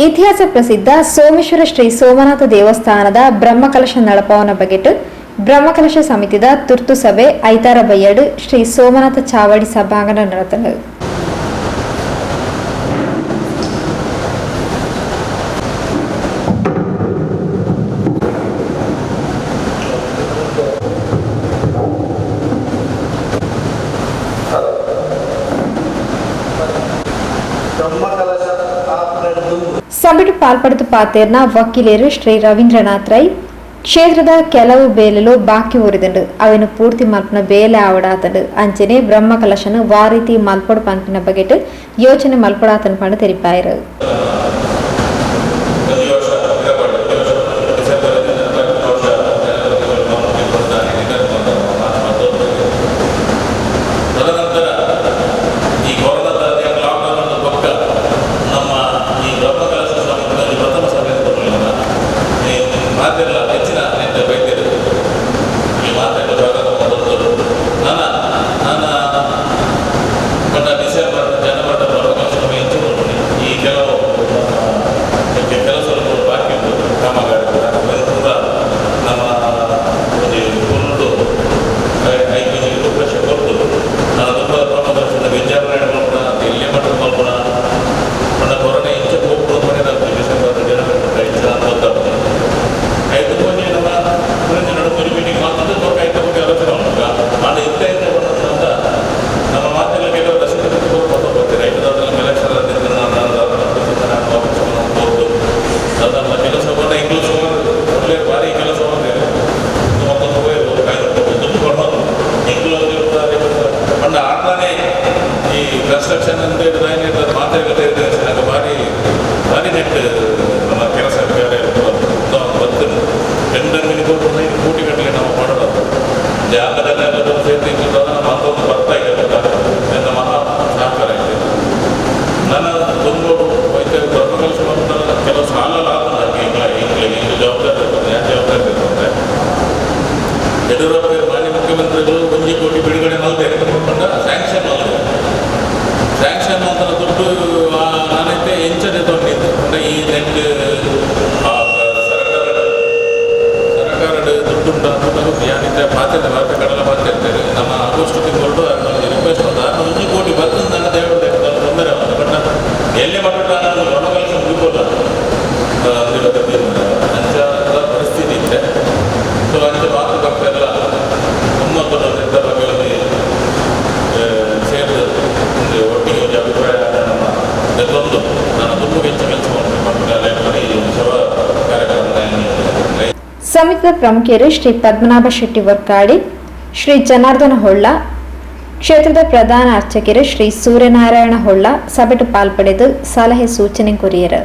ಇತಿಹಾಸ ಪ್ರಸಿದ್ಧ ಸೋಮೇಶ್ವರ ಶ್ರೀ ಸೋಮನಾಥ ದೇವಸ್ಥಾನದ ಬ್ರಹ್ಮಕಲಶ ನಳಪವನ ಬಗೆಟ್ ಬ್ರಹ್ಮಕಲಶ ಸಮಿತಿದ ತುರ್ತು ಸಭೆ ಐತಾರ ಬಯ್ಯಡು ಶ್ರೀ ಸೋಮನಾಥ ಚಾವಡಿ ಸಭಾಂಗಣ ನಡೆದನು. ಸಭೆಟು ಪಾಲ್ಪಡಿತು ಪಾತೇರ್ನ ವಕೀಲರು ಶ್ರೀ ರವೀಂದ್ರನಾಥ್ ರೈ ಕ್ಷೇತ್ರದ ಕೆಲವು ಬೇಲೆಲು ಬಾಕಿ ಉರಿದಂಡು ಅವೇನು ಪೂರ್ತಿ ಮಲ್ಪನ ಬೇಲೆ ಆವಡಾತಂಡು ಅಂಚನೆ ಬ್ರಹ್ಮಕಲಶನು ವಾರೀತಿ ಮಲ್ಪೊಡು ಪಂಪಿನ ಬಗೆಟ್ ಯೋಚನೆ ಮಲ್ಪಡಾತನ ಪಂಡು ತೆರಿಪಾಯರು. ಕನ್ಸ್ಟ್ರಕ್ಷನ್ ಅಂತ ಮಾತಾಡಿದ್ರೆ ನನಗೆ ಭಾರಿ ನೆಟ್ಟು ನಮ್ಮ ಕೆಲಸ ಬರ್ತದೆ ಟೆಂಡರ್ ಕೋಟಿ ಗಟ್ಟಲೆ ನಾವು ಮಾಡೋದು ಜಾಗದಲ್ಲೆಲ್ಲ ಸೇರ್ತಿ ಮಾತೊಂದು ಬರ್ತಾ ಇದೆ ನನ್ನ ಮಹಾ ಸಹಕಾರ ಇದೆ. ನಾನು ತುಂಬ ಬ್ರಹ್ಮಕಲಶ ಕೆಲವು ಸಾಲ ಲಾಭ ನನಗೆ ಜವಾಬ್ದಾರಿ ಇರ್ತದೆ. ಯಾಕೆ ಜವಾಬ್ದಾರಿ ಇರ್ತದೆ? ಯಡಿಯೂರಪ್ಪ ಮಾನ್ಯ ಮುಖ್ಯಮಂತ್ರಿಗಳು 1 ಕೋಟಿ ಬಿಡುಗಡೆ ಮಾಡ್ತಾರೆ ಸ್ಯಾಂಕ್ಷನ್ ಸ್ಯಾಂಕ್ಷನ್ ಅಂತ ದುಡ್ಡು ನಾನೈತೆ ಎಂಚನೆ ತೊಗೊಂಡಿದ್ದೆ. ಅಂದರೆ ಈ ನೆಟ್ ಸರ್ಕಾರದ ದುಡ್ಡು ಉಂಟು ಯಾನಿದ್ರೆ ಮಾತಾಡ್ತಾರೆ ಭಾರತ ಕಡಲ ಮಾತಾಡ್ತಾರೆ. ನಮ್ಮ ಆಗಸ್ಟ್ ತಿಂಗಳು ರಿಕ್ವೆಸ್ಟ್ ಅಂತ 1 ಕೋಟಿ ಬರ್ತದೆ ನನ್ನ ದೇವರ ತೊಂದರೆ ಅವನು ಬಟ್ ಎಲ್ಲಿ ಮಕ್ಕಳ ನಾನು ಬ್ರಹ್ಮಕಲಶ ಮುಗಿಬೋಲ್ಲ ಅಂಚ ಪರಿಸ್ಥಿತಿ ಇದೆ. ಸೊ ಅಂಚೆ ಮಾತು ಬರ್ತಾಯಿಲ್ಲ ತುಂಬ ನಿರ್ಧಾರಗಳಲ್ಲಿ ಸೇರಿದ ಒಟ್ಟಿಗೆ ಒಂದು ಅಭಿಪ್ರಾಯ ನಮ್ಮ ನೆಲ್ಲೊಂದು ನಾನು ತುಂಬ ಹೆಚ್ಚು ಕೆಲಸ ಮಾಡಬೇಕು ಶವ ಕಾರ್ಯಕ್ರಮ. ಸಮಿತಿಯ ಪ್ರಮುಖರು ಶ್ರೀ ಪದ್ಮನಾಭ ಶೆಟ್ಟಿ ವರ್ಕಾಡಿ, ಶ್ರೀ ಜನಾರ್ದನ ಹೊಳ್ಳ, ಕ್ಷೇತ್ರದ ಪ್ರಧಾನ ಅರ್ಚಕರು ಶ್ರೀ ಸೂರ್ಯನಾರಾಯಣ ಹೊಳ್ಳ ಸಭೆಟು ಪಾಲ್ಪಡೆದು ಸಲಹೆ ಸೂಚನೆ ಕೊರಿಯರು.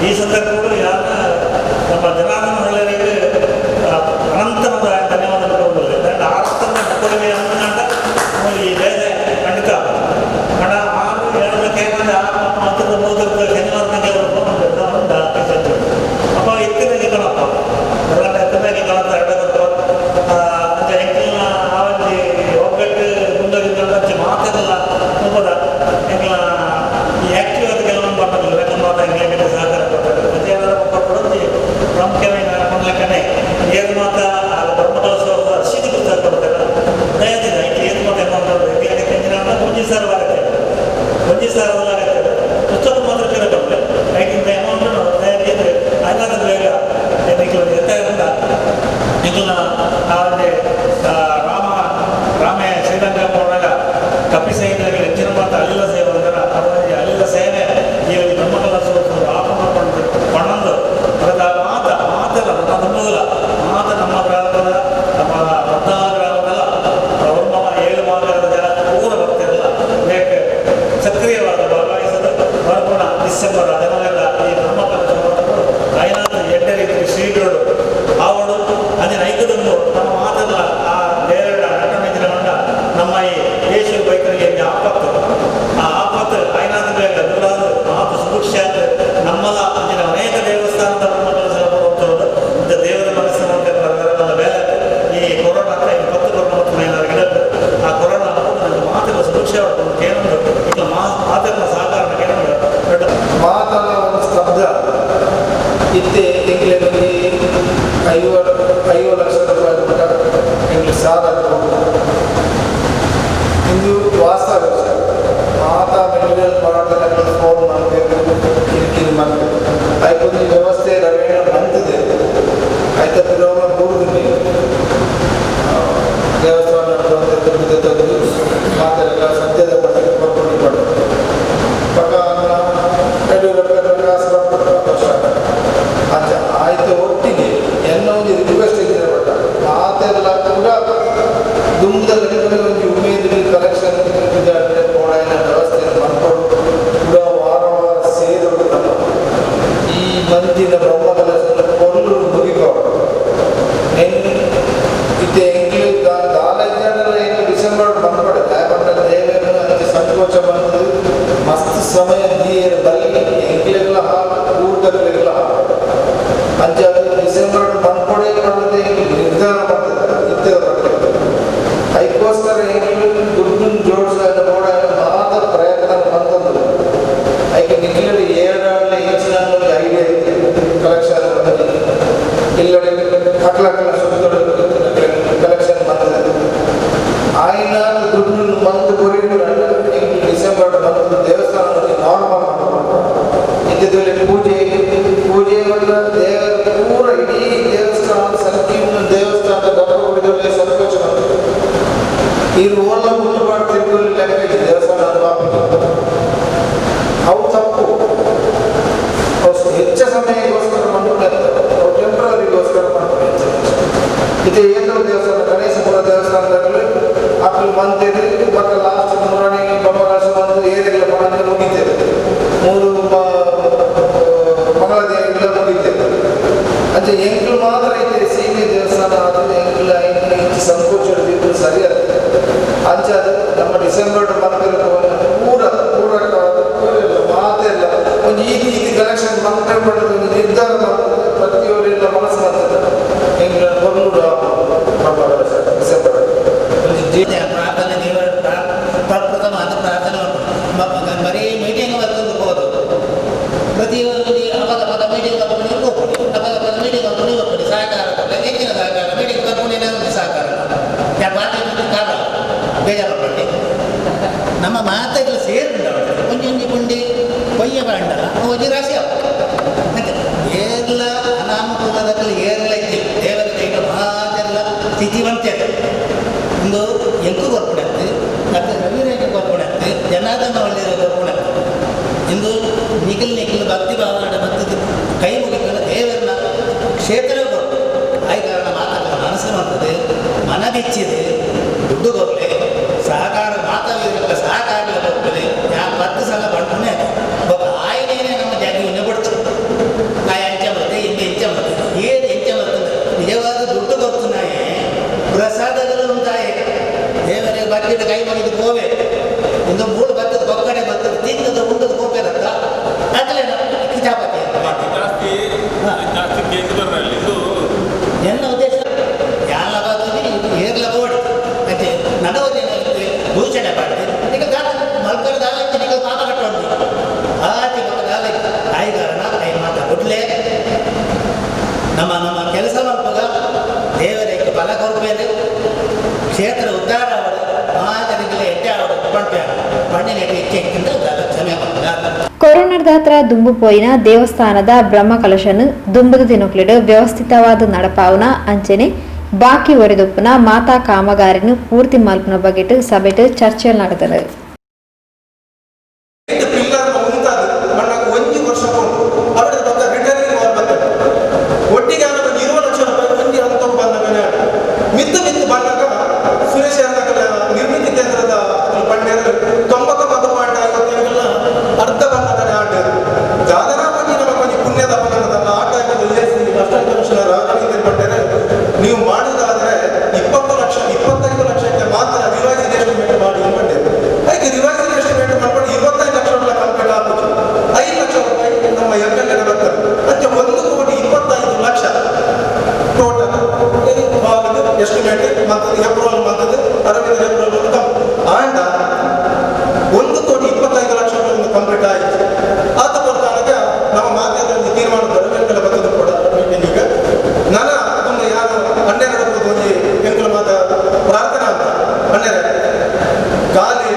ಈ ಸಂದರ್ಭಗಳು ಯಾರ ನಮ್ಮ ಜನಾರ್ದನ ಮಹಿಳೆಯರಿಗೆ ಅನಂತವಾದ ಧನ್ಯವಾದಗಳು ಕೊಡಬಹುದು. ಆರ್ತನ ಕೊಡುಗೆ ಅನ್ನಂತ ಈ ಬೇರೆ ಖಂಡಿತ ಹಣ 6 ಮಾತದ ಹೋದ ಶನಿವಾರನಾಗೆ ಅಪ್ಪ ಎತ್ತಿನಾಗೆ ಕಣಪ್ಪ ಎಲ್ಲ ಎತ್ತಿನಾಗೆ ಕಣತ್ತ ಅಂತ ಹೆಂಗಿನ ಆವಲ್ಲಿ ಒಗ್ಗಟ್ಟು ಮುಂದೋಗಿದ್ದ ಮಾತೆಲ್ಲ ಹೋದ ಹೆಂಗಿನ ಈ ಆ್ಯಕ್ಟಿವ್ ಆದ ಕೆಲವೊಂದು ಬರ್ತದೆ ರೆಕನ್ ಮಾತ ಹೆಂಗೆ ಸಹಕಾರ ಕೊಡ್ತಾರೆ ಮತ್ತೆ ಏನಾದ್ರು ಮಕ್ಕಳು ಕೊಡೋದು ಪ್ರಾಮುಖ್ಯವಾಗಿ ಕೊಡ್ಲಿಕ್ಕೆ ಏರು ಮಾತ ಬ್ರಹ್ಮಕಲಶೋತ್ಸವ ಅರ್ಶಿತಿ ಪುಸ್ತಕ ಕೊಡ್ತಾರೆ ದಯದಿಲ್ಲ ಏರು ಮಾತ ಏನು ಮುಂಜಿ ಸಾರ ಆಗುತ್ತೆ ಮುಂಜಿ ಸಾರದಾಗುತ್ತೆ ಪುಸ್ತಕ ಮಾತ್ರ ಕೇಳಬಾರ್ದು ಯಾಕಿಂತ ಏನೋ ದಯದಿದ್ರೆ ಅಲ್ಲಾದ ಬೇಗ ಎತ್ತಾಗಿಂದ ನಿಖಿಲ್ನ ಅವರಿಗೆ ರಾಮೇ ಶ್ರೀಲಂಕಾ ಹೋದಾಗ ಕಪಿ ಸೈನ್ಯದಲ್ಲಿ ಹೆಚ್ಚಿನ ಮಾತ್ರ ಅಲ್ಲಿಲ ಸೇವೆ ಅಂದ್ರೆ ಅವರಿಗೆ ಅಲ್ಲಿಲ ಸೇವೆ ಈ ಬ್ರಹ್ಮಕಲಶೋತ್ಸವ ಆಪಣೆ ಕೊಂಡೊಂದು ಅದಕ್ಕೆ ಮಾತೆಲ್ಲ ನನ್ನ ಧರ್ಮದಲ್ಲ ಮಾತ ನಮ್ಮ ಗ್ರಾಮದ ನಮ್ಮ ಬದ್ಧ ಗ್ರಾಮದಲ್ಲ ಅವ್ರ 7 ಮಾರ್ಗದ ಜನ ಪೂರ ಬರ್ತಿರಲ್ಲ ಬೇಕು ಸಕ್ರಿಯವಾದ ಭಾಗವಹಿಸದ ಬರ್ಪುಣ ಡಿಸೆಂಬರ್ ಅದನ್ನೆಲ್ಲ ಈ ಬ್ರಹ್ಮಕಲಶೋತ್ಸವ ಐನಾಥ ಎಡ್ಡೆ ರೀತಿ ಶ್ರೀಗಳು ಅವಳು ಅದೇ ಐಕದೊಂದು ನಮ್ಮ ಮಾತೆಲ್ಲ ಆ ಬೇರೆ ನಟನೆಜಿನ ಮಂಡ ನಮ್ಮ ಈ ದೇಶ ಬೈಕರಿಗೆ ಆಪತ್ತು ಆ ಆಪತ್ತು ಐನಾಥ ಬೇಗ ದುರಾದ ಮಾತು ಸುಭಿಕ್ಷಾತ್ ನಮ್ಮಲ್ಲ ಅಂದಿನ ಅನೇಕ ದೇವಸ್ಥಾನದ ಬ್ರಹ್ಮಕಲಶ ಹೋಗ್ತಿರೋದು ಇಂಥ ದೇವರ ಮನಸ್ಸಿನ ಬೇರೆ ಈ ಕೊರೋನಾ 10 ಗಿಡದ್ದು ಆ ಕೊರೋನಾ ನನಗೆ ಮಾತೆಲ್ಲ ಸುಭಿಕ್ಷೆ ಕೇಳೋದು ಈಗ ಮಾತೆಲ್ಲ ಸಹಕಾರ ಕೇಳೋದು ಮಾತನ್ನ ಒಂದು ಸ್ತಬ್ಧ ಇತ್ತೆ ಎಂಗ್ಲೆಂಡ್ಗೆ 5 ಲಕ್ಷ ರೂಪಾಯಿ ಮಟ್ಟ ಎಂಗ್ಲಿ ಸಾಲ ಇಂದು ವಾಸ್ತವ ಮಾತಾ ಮೆಟೀರಿಯಲ್ ಮಾಡೋದನ್ನ ಫೋನ್ ಮಾಡಬೇಕು ಕಿರಿಕಿರಿ ಮಾಡಬೇಕು ಆಯ್ಕೊಂದು ವ್ಯವಸ್ಥೆ ರವೇಣ ಬಂದಿದೆ ಆಯ್ತಾ ತಿರುವಲ್ಲ ಕೂಡುದಿಲ್ಲ ದೇವಸ್ಥಾನ ತೆಗೆದು ಮಾತೆಲ್ಲ ಸದ್ಯದ ಮಟ್ಟಿಗೆ ಬರ್ಕೊಂಡು ಮಾಡೋದು ಪಕ್ಕ ಯಡಿಯೂರಪ್ಪ ಕ್ಲಾಸ್ ಅಂಚ ಆಯ್ತು ಒಟ್ಟಿಗೆ ಏನೋ ಒಂದು ರಿಕ್ವೆಸ್ಟ್ ಇದ್ದರೆ ಬಟ್ಟ ಮಾತೆಲ್ಲ ಕೂಡ ದುಮ್ದಲ್ಲಿ ಒಂದು ಉಮೇದಿ ಕಲೆಕ್ಷನ್ ಕೋಡಾಯಿನ ವ್ಯವಸ್ಥೆಯನ್ನು ಮಾಡ್ಕೊಂಡು ಕೂಡ ವಾರ ಸೇರೋದು ಈ ಮಂದಿನ ಬ್ರಹ್ಮಕಲಶನ ಕೊಂಡು ಮುಗಿಕೊಂಡು ಇತ್ತೆ ಎಂಗ್ಲಿ ಕಾಲೇಜೆಲ್ಲ ಏನು ಡಿಸೆಂಬರ್ ಬಂದ್ಬಿಡುತ್ತೆ ಯಾಕಂದ್ರೆ ದೇವೇನು ಅದಕ್ಕೆ ಸಂಕೋಚ ಬಂದು ಮಸ್ತ್ ಸಮಯ ನೀರು ಬಲ್ಲಿ ಎಂಗ್ಲೆಲ್ಲ ಊಟಗಳೆಲ್ಲ ಅಂಚ ಡಿಸೆಂಬರ್ ಬಂದ್ಕೊಡೇ ಮಾಡೋದೇ ನಿರ್ಧಾರ ಮಾಡ್ತಾರೆ ಇದ್ದೇ ಬರ್ತದೆ ಅದಕ್ಕೋಸ್ಕರ ಹೆಂಗೆ ದುಡ್ಡು ಜೋಡಿಸೋದು ಕೂಡ ಮಾತ್ರ ಪ್ರಯತ್ನ ಬಂದದ್ದು ಅದಕ್ಕೆ ನಿಖಿಲರು 7 ಯೋಚನೆ ಐಡಿಯಾ ಐತೆ ಕಲೆಕ್ಷನ್ ಇಲ್ಲಡೆ ಹಕ್ಲಕ್ಕಲ ಕಲೆಕ್ಷನ್ ಬಂದದ್ದು ಆಯ್ನ ದುಡ್ಡು ಬಂದು ಬರೀ ಡಿಸೆಂಬರ್ ಬಂದು ದೇವಸ್ಥಾನದಲ್ಲಿ ನಾರ್ಮಲ್ ಇದ್ದಲ್ಲಿ ಪೂಜೆ ವಲ್ಲ ದೇವರ ಪೂರ ಇಡೀ ದೇವಸ್ಥಾನ ಸಂಕೀರ್ಣ ದೇವಸ್ಥಾನದ ಗರ್ಭಗುಡಿದಲ್ಲಿ ಸಂಕೋಚ ಈ ರೋಲ ಮುಟ್ಟು ಮಾಡ್ತಿರ್ಬೋದು ಲೆಕ್ಕ ಇದೆ ದೇವಸ್ಥಾನ ಅವು ತಪ್ಪು ಅವು ಹೆಚ್ಚ ಸಮಯಕ್ಕೋಸ್ಕರ ಮಾಡ್ತಾರೆ ಅವು ಟೆಂಪ್ರರಿಗೋಸ್ಕರ ಮಾಡ್ತಾರೆ ಇದು ಏನೋ ದೇವಸ್ಥಾನ ಗಣೇಶಪುರ ದೇವಸ್ಥಾನದಲ್ಲಿ ಮಕ್ಕಳು ಬಂದಿರಿ ಮತ್ತು ಲಾಸ್ಟ್ ಮೂರನೇ ಬ್ರಹ್ಮಕಲಶ ಬಂದು ಏರಿಗೆಲ್ಲ ಬಂದು ಮುಗಿತೇವೆ 3 ಮಂಗಳ ದೇವಿಗೆಲ್ಲ ಮುಗಿತೇವೆ ಅಂದರೆ ಎಂಕ್ಳು ಮಾತ್ರ ಇದೆ ಸೀಮೆ ದೇವಸ್ಥಾನ ಆದರೆ ಎಂಕ್ಳು 5 ಇಂಚು ಸಂಕೋಚ ಸರಿಯಾದ ಅಂಚ ಅದು ನಮ್ಮ ಡಿಸೆಂಬರ್ ಬಂದಿರೋ ಪೂರಕವಾದ ಮಾತೆಲ್ಲ ಒಂದು ಈ ರೀತಿ ಕಲೆಕ್ಷನ್ ಬಂದರೆ ಮಾಡೋದು ಒಂದು ನಿರ್ಧಾರ ಮಾಡೋದು ಪ್ರತಿಯೊಬ್ಬರಿಂದ ಮನಸ್ಸು ಮಾಡ್ತದೆ ಹೆಂಗೆ ಹೊರನೂರು ಡಿಸೆಂಬರ್ ಪ್ರಾರ್ಥನೆ ದೇವರ ಪ್ರಪ್ರಥಮ ಅಂತ ಪ್ರಾರ್ಥನೆ ಬರೀ ಮೀಟಿಂಗ್ ಬರ್ತದ್ದು ಹೋದು ಪ್ರತಿಯೊಂದು ಅಪದ ಮೀಟಿಂಗ್ ಕರ್ಕೊಂಡು ಹೋಗ್ಕೊಡಿ ಅಪದ ಮೀಟಿಂಗ್ ಕರ್ಕೊಂಡು ಹೋಗ್ಕೊಡಿ ಸಹಕಾರ ಹೆಚ್ಚಿನ ಸಹಕಾರ ಮೀಟಿಂಗ್ ಕರ್ಕೊಂಡು ಒಂದು ಸಹಕಾರ ಕಾಲ ಬೇಜಾರು ಪಟ್ಟಿ ನಮ್ಮ ಮಾತೆಲ್ಲ ಸೇರ್ಬಿಟ್ಟು ಒಂಜೊಂಜಿ ಪುಂಡಿ ಕೊಯ್ಯ ಬಾಂಡ ಒಂಜಿ ರಾಶಿ ಏರ್ಲ ಅನಾನುಕೂಲದಲ್ಲಿ ಏರ್ಲ ಇದ್ದಿಲ್ಲ ದೇವರ ಕೈಗ ಮಾತೆಲ್ಲ ಸ್ಥಿತಿವಂತೆ ಒಂದು ಎಂಕು ಬರ್ಕೊಡತ್ತೆ ಮತ್ತು ರವಿರೇಖೆ ಬರ್ಕೊಡತ್ತೆ ಜನಾರ್ದನ ಒಳ್ಳೆಯ ಬರ್ಕೊಡತ್ತೆ ಇಂದು ನಿಖಿಲ್ ಭಕ್ತಿ ಭಾವನೆ ಮತ್ತು ಕೈ ಮುಗಿದ ದೇವರನ್ನ ಕ್ಷೇತ್ರ ಕೊಟ್ಟು ಆಯ್ತು ಕಾರಣ ಮಾತಾಡೋ ಮನಸ್ಸು ಮಾಡ್ತದೆ ಮನ ಬಿಚ್ಚಿದೆ ದುಡ್ಡು ಕೊಡಲೆ ಸಹಕಾರ ಮಾತಾಡಿದ್ರೆ ಸಹಕಾರ ಬರ್ತದೆ 10 ಸಲ ಬಂಟನೆ ಆಯ್ನೇನೆ ನಮ್ಮ ಜಾಗವನ್ನು ಕೊಡ್ತು ಒಳ್ಳೆ ನಮ್ಮ ನಮ್ಮ ಕೆಲಸ ಮಾಡುವಾಗ ದೇವರಿಗೆ ಫಲ ಕೊರಪೇರು ಕ್ಷೇತ್ರ ಉದ್ಧಾರ ಮಹಾಜನಿಗೆ ಎಟ್ಟೆ ಅವರು ಪಣ್ಣಿಗೆ ಹೆಚ್ಚೆಕ್ಕಿಂತ ಕ್ಷಮೆ ಕೊರೋನಾದ ಹತ್ರ ದುಂಬು ಪೋಯಿನ ದೇವಸ್ಥಾನದ ಬ್ರಹ್ಮಕಲಶನು ದುಂಬದ ದಿನಕ್ಲಿಡು ವ್ಯವಸ್ಥಿತವಾದ ನಡಪಾವನ ಅಂಚನೆ ಬಾಕಿ ಒರೆದೊಪ್ಪುನ ಮಾತಾ ಕಾಮಗಾರಿನ ಪೂರ್ತಿ ಮಲ್ಪನ ಬಗೆಟ್ ಸಭೆಟ್ ಚರ್ಚೆಗಳು ನಡೆದರು. ನೀವು ಮಾಡುವುದಾದ್ರೆ 20 ಲಕ್ಷ 25 ಲಕ್ಷಕ್ಕೆ ಮಾತ್ರ ರಿವೈಸ್ ಎಸ್ಟಿಮೇಟ್ ಮಾಡಿ ಮಾಡಿದ್ದೇವೆ. ಹಾಗೆ ರಿವೈಸ್ ಎಸ್ಟಿಮೇಟ್ ಮಾಡ್ಕೊಂಡು 25 ಲಕ್ಷ ಕಂಪ್ಲೀಟ್ ಆಗುತ್ತೆ. 5 ಲಕ್ಷ ರೂಪಾಯಿ ನಮ್ಮ MLA ಬರ್ತಾರೆ ಅಂದ್ರೆ 1,25 ಲಕ್ಷ ಟೋಟಲ್ ಎಸ್ಟಿಮೇಟ್ ಮತ್ತು ಏಪ್ರಿಲ್ ಮಂತದ್ದು Aravinda April and 1,25 lakh complete ಆಯಿತು. ಆತ ಬರ್ತಾಗ ನಮ್ಮ ಮಾಧ್ಯಮದಲ್ಲಿ ತೀರ್ಮಾನ ಬರಬೇಕೆಲ್ಲ ಬರ್ತದೆ ಕೂಡ ಈಗ ನನ್ನ ಯಾರು ಎಂಕುಲ ಮಾತ ಪ್ರಾರ್ಥನಾ ಅಂತ ಅಣ್ಣರೇ ಖಾಲಿ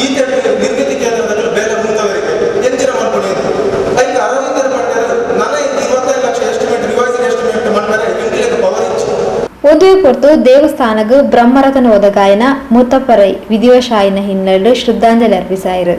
ಈ ನಿರ್ಮಿತಿ ಕೇಂದ್ರದಲ್ಲಿ ಬೇರೆ ಮುಂದವರಿಗೆ ಹೆಚ್ಚಿನ ಮಾಡ್ಕೊಂಡು ಐದು ಅರವಿಂದರ ಮಾಡ್ತಾರೆ ನನ್ನ 25 ಲಕ್ಷ ಎಸ್ಟಿಮೇಟ್ ರಿವೈಸ್ ಎಸ್ಟಿಮೇಟ್ ಮಾಡ್ತಾರೆ ಎಂಕ್ಲಿಗೆ ಪವರ್ ಇಚ್ಚು ಒಂದೇ ಹೊರತು ದೇವಸ್ಥಾನಗೂ ಬ್ರಹ್ಮರಥನ ಒದಗಾಯನ ಮುತ್ತಪ್ಪರೈ ವಿಧಿವಶಾಯಿನ ಹಿನ್ನೆಲೆ ಶ್ರದ್ಧಾಂಜಲಿ ಅರ್ಪಿಸಾಯಿರು.